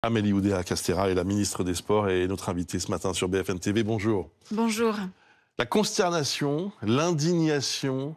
Amélie Oudéa-Castéra est la ministre des Sports et notre invitée ce matin sur BFM TV. Bonjour. Bonjour. La consternation, l'indignation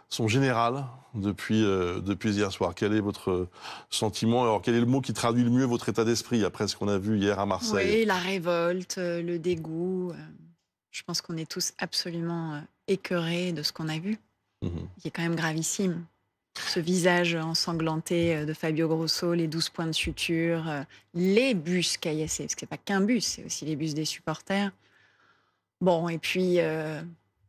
sont générales depuis hier soir. Quel est votre sentiment? Alors, quel est le mot qui traduit le mieux votre état d'esprit après ce qu'on a vu hier à Marseille? Oui, la révolte, le dégoût. Je pense qu'on est tous absolument écœurés de ce qu'on a vu, qui est quand même gravissime. Ce visage ensanglanté de Fabio Grosso, les 12 points de suture, les bus caillassés, parce que c'est pas qu'un bus, c'est aussi les bus des supporters. Bon, et puis,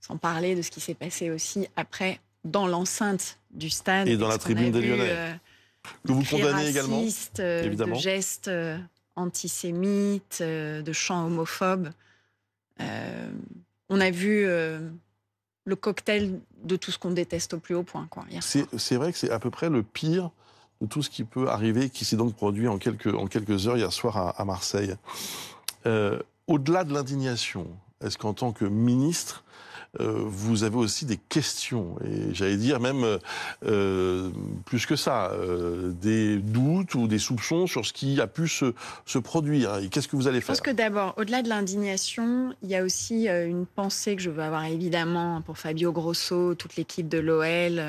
sans parler de ce qui s'est passé aussi après dans l'enceinte du stade. Et dans la tribune des Lyonnais. Que vous condamnez également, évidemment. De gestes antisémites, de chants homophobes. On a vu le cocktail de tout ce qu'on déteste au plus haut point, quoi, hier soir. C'est vrai que c'est à peu près le pire de tout ce qui peut arriver, qui s'est donc produit en quelques heures hier soir à Marseille. Au-delà de l'indignation, est-ce qu'en tant que ministre, vous avez aussi des questions, et j'allais dire même plus que ça, des doutes ou des soupçons sur ce qui a pu se produire, et qu'est-ce que vous allez faire? Je pense que d'abord, au-delà de l'indignation, il y a aussi une pensée que je veux avoir évidemment pour Fabio Grosso, toute l'équipe de l'OL,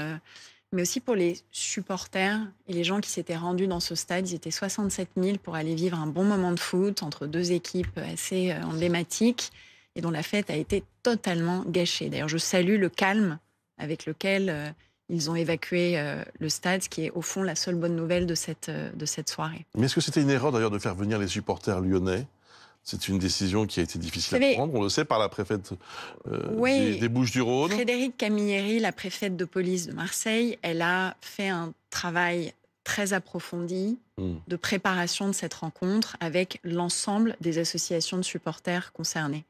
mais aussi pour les supporters et les gens qui s'étaient rendus dans ce stade. Ils étaient 67 000 pour aller vivre un bon moment de foot entre deux équipes assez emblématiques, et dont la fête a été totalement gâchée. D'ailleurs, je salue le calme avec lequel ils ont évacué le stade, ce qui est au fond la seule bonne nouvelle de cette soirée. Mais est-ce que c'était une erreur d'ailleurs de faire venir les supporters lyonnais? C'est une décision qui a été difficile à prendre, on le sait, par la préfète des Bouches-du-Rhône. Frédérique Camilleri, la préfète de police de Marseille, elle a fait un travail très approfondi de préparation de cette rencontre avec l'ensemble des associations de supporters concernées.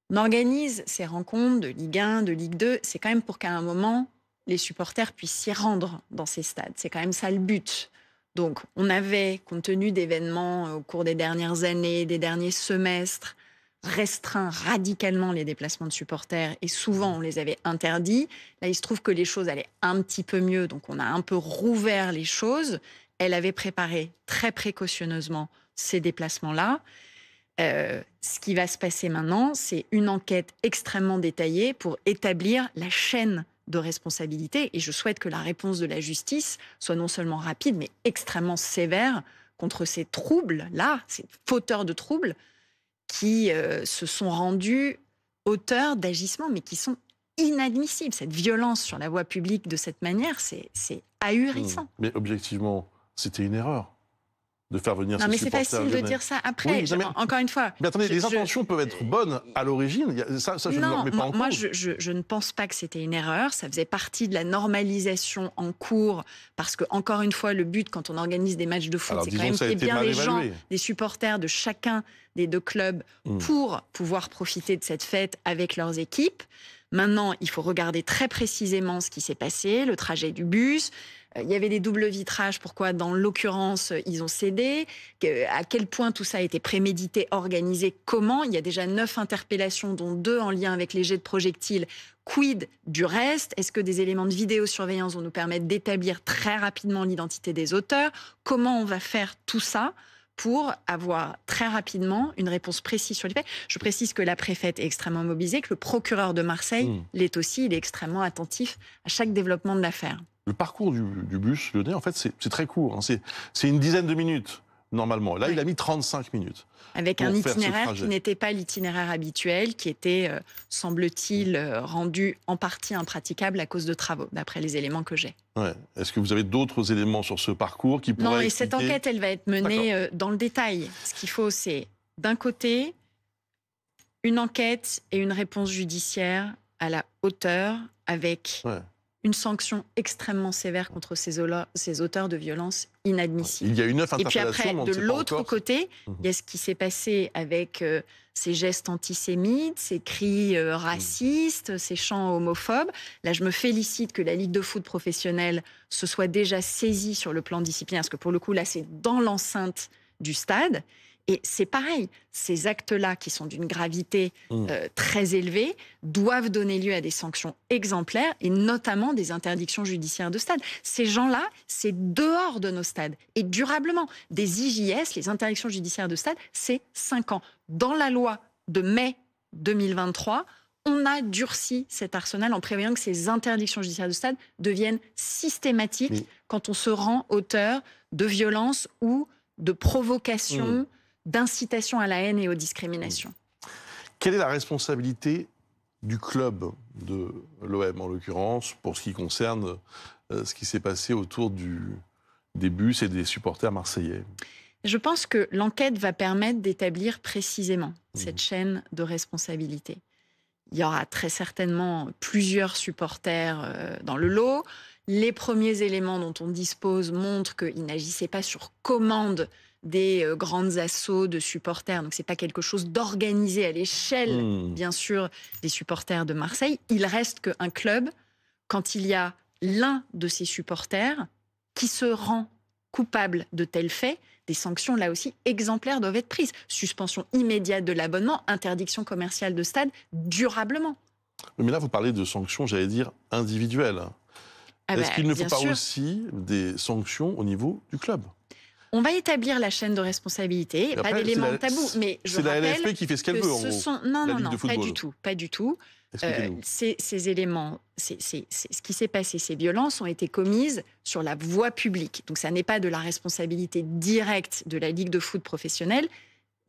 On organise ces rencontres de Ligue 1, de Ligue 2, c'est quand même pour qu'à un moment, les supporters puissent s'y rendre dans ces stades. C'est quand même ça le but. Donc, on avait, compte tenu d'événements au cours des dernières années, des derniers semestres, restreint radicalement les déplacements de supporters, et souvent on les avait interdits. Là, il se trouve que les choses allaient un petit peu mieux, donc on a un peu rouvert les choses. Elle avait préparé très précautionneusement ces déplacements-là. Ce qui va se passer maintenant, c'est une enquête extrêmement détaillée pour établir la chaîne de responsabilité. Et je souhaite que la réponse de la justice soit non seulement rapide, mais extrêmement sévère contre ces troubles-là, ces fauteurs de troubles qui se sont rendus auteurs d'agissements, mais qui sont inadmissibles. Cette violence sur la voie publique de cette manière, c'est ahurissant. Mais objectivement, c'était une erreur de faire venir ces supporters. Non, mais c'est facile de dire ça après. Oui, encore une fois. Mais attendez, les intentions peuvent être bonnes à l'origine. Ça, je ne le remets pas en cause. Moi, je ne pense pas que c'était une erreur. Ça faisait partie de la normalisation en cours. Parce que, encore une fois, le but, quand on organise des matchs de foot, c'est quand même qu'il y ait bien des gens, des supporters de chacun des deux clubs pour pouvoir profiter de cette fête avec leurs équipes. Maintenant, il faut regarder très précisément ce qui s'est passé, le trajet du bus. Il y avait des doubles vitrages, pourquoi dans l'occurrence ils ont cédé, à quel point tout ça a été prémédité, organisé, comment. Il y a déjà 9 interpellations, dont 2 en lien avec les jets de projectiles. Quid du reste? Est-ce que des éléments de vidéosurveillance vont nous permettre d'établir très rapidement l'identité des auteurs? Comment on va faire tout ça pour avoir très rapidement une réponse précise sur les faits? Je précise que la préfète est extrêmement mobilisée, que le procureur de Marseille l'est aussi, il est extrêmement attentif à chaque développement de l'affaire. Le parcours du bus lyonnais, en fait, c'est très court. Hein. C'est une dizaine de minutes, normalement. Là, il a mis 35 minutes. Avec un itinéraire qui n'était pas l'itinéraire habituel, qui était, semble-t-il, rendu en partie impraticable à cause de travaux, d'après les éléments que j'ai. Ouais. Est-ce que vous avez d'autres éléments sur ce parcours qui pourraient expliquer... cette enquête, elle va être menée dans le détail. Ce qu'il faut, c'est, d'un côté, une enquête et une réponse judiciaire à la hauteur, avec... une sanction extrêmement sévère contre ces auteurs de violences inadmissibles. Il y a eu 9 interpellations. Et puis après, de l'autre côté, il y a ce qui s'est passé avec ces gestes antisémites, ces cris racistes, ces chants homophobes. Là, je me félicite que la Ligue de foot professionnelle se soit déjà saisie sur le plan disciplinaire, parce que pour le coup, là, c'est dans l'enceinte du stade. Et c'est pareil, ces actes-là, qui sont d'une gravité très élevée, doivent donner lieu à des sanctions exemplaires et notamment des interdictions judiciaires de stade. Ces gens-là, c'est dehors de nos stades et durablement. Des IJS, les interdictions judiciaires de stade, c'est 5 ans. Dans la loi de mai 2023, on a durci cet arsenal en prévoyant que ces interdictions judiciaires de stade deviennent systématiques quand on se rend auteur de violences ou de provocation, d'incitation à la haine et aux discriminations. Quelle est la responsabilité du club de l'OM, en l'occurrence, pour ce qui concerne ce qui s'est passé autour des bus et des supporters marseillais? Je pense que l'enquête va permettre d'établir précisément cette chaîne de responsabilité. Il y aura très certainement plusieurs supporters dans le lot. Les premiers éléments dont on dispose montrent qu'ils n'agissaient pas sur commande des grandes assauts de supporters. Donc, ce n'est pas quelque chose d'organisé à l'échelle, bien sûr, des supporters de Marseille. Il reste qu'un club, quand il y a l'un de ses supporters qui se rend coupable de tels faits, des sanctions, là aussi, exemplaires doivent être prises. Suspension immédiate de l'abonnement, interdiction commerciale de stade, durablement. Mais là, vous parlez de sanctions, j'allais dire, individuelles. Est-ce qu'il ne faut pas aussi des sanctions au niveau du club? On va établir la chaîne de responsabilité, pas d'éléments tabou. Mais c'est la LFP qui fait ce qu'elle veut, en gros. Non, pas du tout. Ces éléments, ce qui s'est passé, ces violences ont été commises sur la voie publique. Donc ça n'est pas de la responsabilité directe de la Ligue de foot professionnelle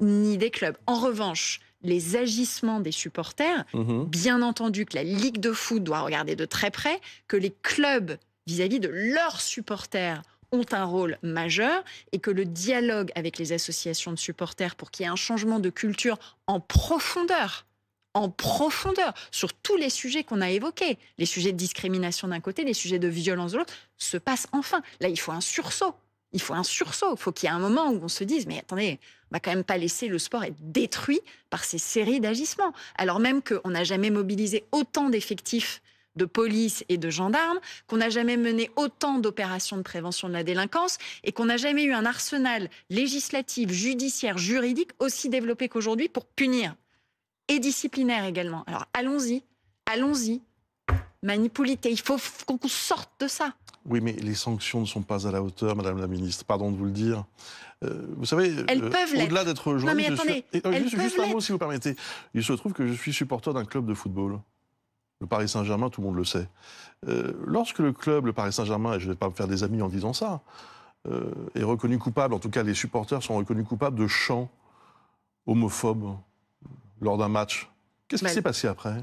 ni des clubs. En revanche, les agissements des supporters, bien entendu que la Ligue de foot doit regarder de très près, que les clubs vis-à-vis de leurs supporters ont un rôle majeur et que le dialogue avec les associations de supporters pour qu'il y ait un changement de culture en profondeur, sur tous les sujets qu'on a évoqués, les sujets de discrimination d'un côté, les sujets de violence de l'autre, se passe enfin. Là, il faut un sursaut. Il faut qu'il y ait un moment où on se dise « Mais attendez, on va quand même pas laisser le sport être détruit par ces séries d'agissements. » Alors même qu'on n'a jamais mobilisé autant d'effectifs de police et de gendarmes, qu'on n'a jamais mené autant d'opérations de prévention de la délinquance et qu'on n'a jamais eu un arsenal législatif, judiciaire, juridique aussi développé qu'aujourd'hui pour punir. Et disciplinaire également. Alors allons-y, manipulité, il faut qu'on sorte de ça. Oui, mais les sanctions ne sont pas à la hauteur, Madame la Ministre, pardon de vous le dire. Vous savez, au-delà d'être journaliste, juste un mot si vous permettez. Il se trouve que je suis supporter d'un club de football. Le Paris Saint-Germain, tout le monde le sait. Lorsque le club, le Paris Saint-Germain, et je ne vais pas me faire des amis en disant ça, est reconnu coupable, en tout cas les supporters sont reconnus coupables de chants homophobes lors d'un match, qu'est-ce qui s'est passé après?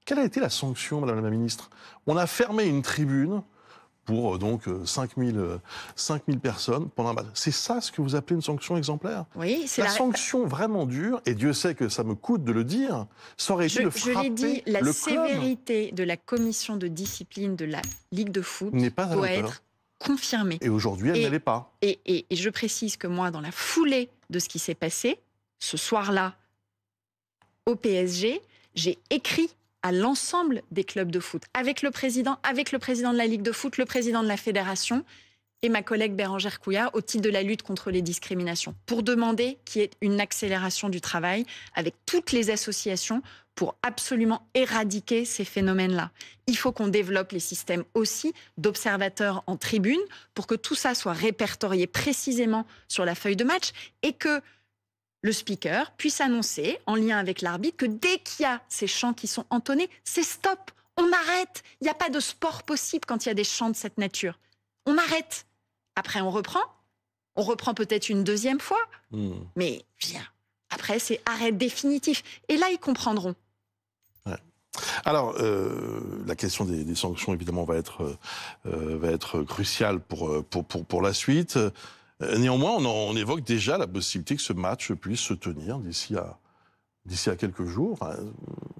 Quelle a été la sanction, Madame la Ministre? On a fermé une tribune pour donc 5000 personnes pendant un match. C'est ça ce que vous appelez une sanction exemplaire? Oui, c'est la sanction vraiment dure, et Dieu sait que ça me coûte de le dire, ça aurait été de frapper le club. Je l'ai dit, la sévérité de la commission de discipline de la Ligue de foot doit être confirmée. Et aujourd'hui, elle ne l'est pas. Et je précise que moi, dans la foulée de ce qui s'est passé, ce soir-là, au PSG, j'ai écrit à l'ensemble des clubs de foot, avec le président de la Ligue de foot, le président de la fédération et ma collègue Bérangère Couillard au titre de la lutte contre les discriminations, pour demander qu'il y ait une accélération du travail avec toutes les associations pour absolument éradiquer ces phénomènes-là. Il faut qu'on développe les systèmes aussi d'observateurs en tribune pour que tout ça soit répertorié précisément sur la feuille de match et que le speaker puisse annoncer, en lien avec l'arbitre, que dès qu'il y a ces chants qui sont entonnés, c'est stop, on arrête. Il n'y a pas de sport possible quand il y a des chants de cette nature. On arrête. Après, on reprend peut-être une deuxième fois, mais bien, après, c'est arrêt définitif. Et là, ils comprendront. Ouais. Alors, la question des sanctions, évidemment, va être cruciale pour la suite. Néanmoins, on évoque déjà la possibilité que ce match puisse se tenir d'ici à quelques jours.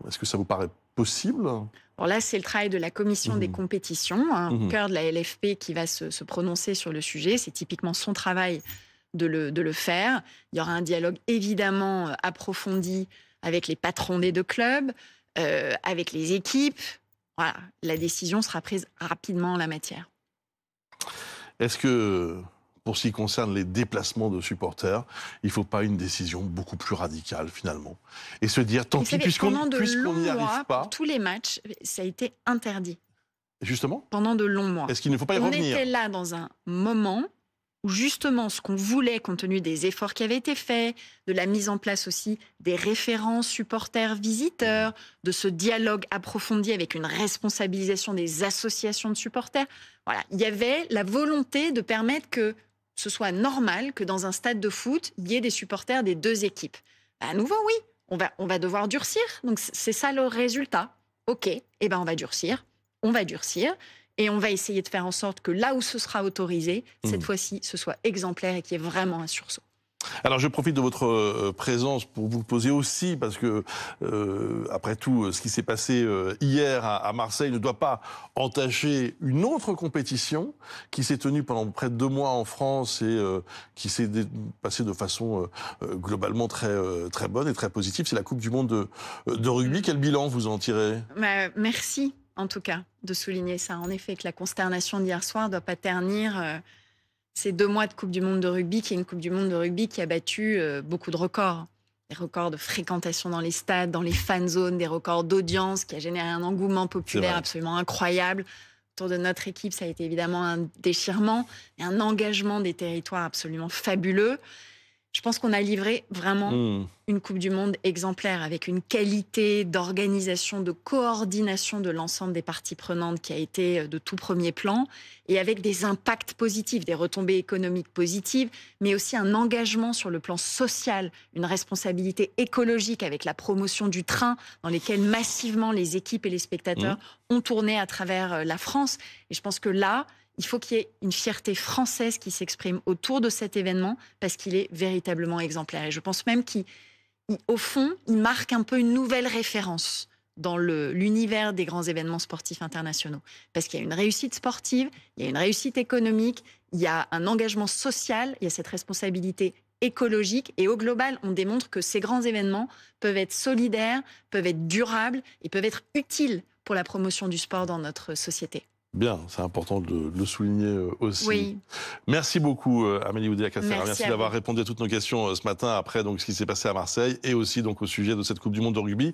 Est-ce que ça vous paraît possible? Alors là, c'est le travail de la commission des compétitions, au cœur de la LFP, qui va se prononcer sur le sujet. C'est typiquement son travail de le faire. Il y aura un dialogue évidemment approfondi avec les patrons des deux clubs, avec les équipes. Voilà, la décision sera prise rapidement en la matière. Est-ce que, pour ce qui concerne les déplacements de supporters, il ne faut pas une décision beaucoup plus radicale finalement. Et se dire, tant pis, puisqu'on n'y arrive pas... Pour tous les matchs, ça a été interdit. Justement. Pendant de longs mois. Est-ce qu'il ne faut pas y revenir? On était là dans un moment où justement ce qu'on voulait, compte tenu des efforts qui avaient été faits, de la mise en place aussi des référents supporters-visiteurs, de ce dialogue approfondi avec une responsabilisation des associations de supporters, voilà, il y avait la volonté de permettre que ce soit normal que dans un stade de foot, il y ait des supporters des deux équipes. À nouveau, oui, on va devoir durcir, donc c'est ça le résultat. Ok, eh ben on va durcir, et on va essayer de faire en sorte que là où ce sera autorisé, cette fois-ci, ce soit exemplaire et qu'il y ait vraiment un sursaut. Alors je profite de votre présence pour vous poser aussi, parce que après tout, ce qui s'est passé hier à Marseille ne doit pas entacher une autre compétition qui s'est tenue pendant près de 2 mois en France et qui s'est passée de façon globalement très bonne et très positive. C'est la Coupe du Monde de rugby. Quel bilan vous en tirez? Merci. En tout cas, de souligner ça. En effet, que la consternation d'hier soir ne doit pas ternir ces 2 mois de Coupe du Monde de rugby, qui est une Coupe du Monde de rugby qui a battu beaucoup de records. Des records de fréquentation dans les stades, dans les fan zones, des records d'audience, qui a généré un engouement populaire absolument incroyable. Autour de notre équipe, ça a été évidemment un déchirement et un engagement des territoires absolument fabuleux. Je pense qu'on a livré vraiment une Coupe du Monde exemplaire, avec une qualité d'organisation, de coordination de l'ensemble des parties prenantes qui a été de tout premier plan, et avec des impacts positifs, des retombées économiques positives, mais aussi un engagement sur le plan social, une responsabilité écologique avec la promotion du train, dans lesquels massivement les équipes et les spectateurs ont tourné à travers la France. Et je pense que là, il faut qu'il y ait une fierté française qui s'exprime autour de cet événement, parce qu'il est véritablement exemplaire. Et je pense même qu'au fond, il marque un peu une nouvelle référence dans l'univers des grands événements sportifs internationaux. Parce qu'il y a une réussite sportive, il y a une réussite économique, il y a un engagement social, il y a cette responsabilité écologique. Et au global, on démontre que ces grands événements peuvent être solidaires, peuvent être durables et peuvent être utiles pour la promotion du sport dans notre société. Bien, c'est important de le souligner aussi. Oui. Merci beaucoup Amélie Oudéa-Castéra. Merci d'avoir vous. répondu à toutes nos questions ce matin, après donc, ce qui s'est passé à Marseille et aussi donc, au sujet de cette Coupe du Monde de rugby.